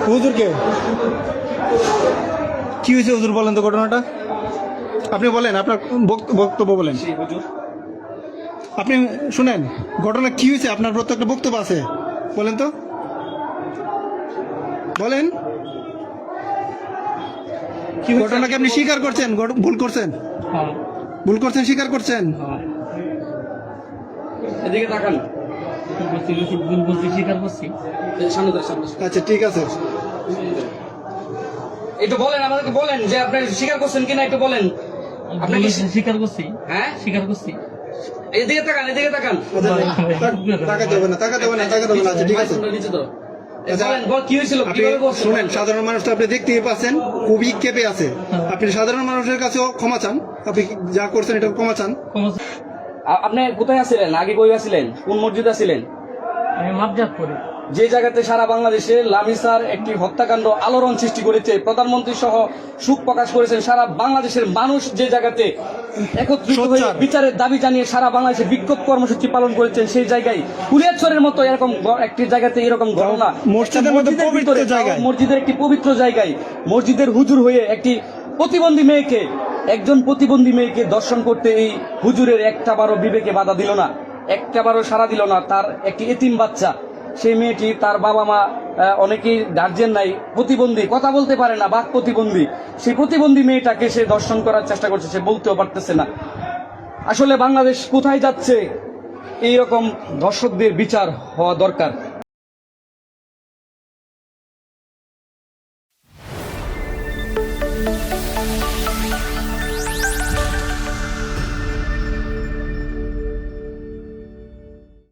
হুজুরকে কি হয়েছে হুজুর বলেন তো ঘটনাটা, আপনি বলেন, আপনার বক্তব্য বলেন। আপনি শুনেন ঘটনা কি হয়েছে, আপনার প্রত্যেকটা বক্তব্য আছে, বলেন তো, বলেন কি ঘটনাকে আপনি স্বীকার করছেন, ভুল করছেন, ভুল করছেন, স্বীকার করছেন। এদিকে তাকান। ভুল বলছি, স্বীকার করছি। আচ্ছা ঠিক আছে, একটু বলেন, আমাদেরকে বলেন যে আপনি স্বীকার করছেন কিনা, একটু বলেন। আপনি কি স্বীকার করছি? হ্যাঁ স্বীকার করছি। এদিকে তাকান, এদিকে তাকান। তাকাতে হবে না, তাকাতে হবে না, তাকাতে হবে না। আচ্ছা ঠিক আছে, নিচে তো বলেন, বল কি হয়েছিল, আপনি কিভাবে বলছেন? শুনেন, সাধারণ মানুষটা আপনি দেখতেই পাচ্ছেন খুবই কেঁপে আছে। আপনি সাধারণ মানুষের কাছেও ক্ষমা চান, আপনি যা করছেন এটা ক্ষমা চান। আপনি কোথায় আছিলেন, আগে কই আছিলেন, কোন মসজিদে আছিলেন? আমি মাপজাত করি। যে জায়গাতে সারা বাংলাদেশে লামিসার একটি হত্যাকাণ্ড আলোড়ন সৃষ্টি করেছে, প্রধানমন্ত্রী সহ শোক প্রকাশ করেছেন, সারা বাংলাদেশের মানুষ যে জায়গাতে একত্রিত হয়ে বিচারের দাবি জানিয়ে সারা বাংলাদেশে বিক্ষোভ কর্মসূচি পালন করেছেন, সেই জায়গায় কুলিয়ারচরের মতো এরকম একটি জায়গাতে এরকম ঘটনা, মসজিদের একটি পবিত্র জায়গায় মসজিদের হুজুর হয়ে একটি প্রতিবন্ধী মেয়েকে, একজন প্রতিবন্ধী মেয়েকে দর্শন করতে এই হুজুরের একটাবারও বিবেকে বাধা দিল না, একটাবারও সাড়া দিল না। তার একটি এতিম বাচ্চা, সেই মেয়েটি, তার বাবা মা অনেকেই গার্জেন নাই, প্রতিবন্ধী, কথা বলতে পারে না, বাক প্রতিবন্ধী, সেই প্রতিবন্ধী মেয়েটাকে সে দর্শন করার চেষ্টা করছে, সে বলতেও পারতেছে না। আসলে বাংলাদেশ কোথায় যাচ্ছে, এইরকম দর্শকদের বিচার হওয়া দরকার।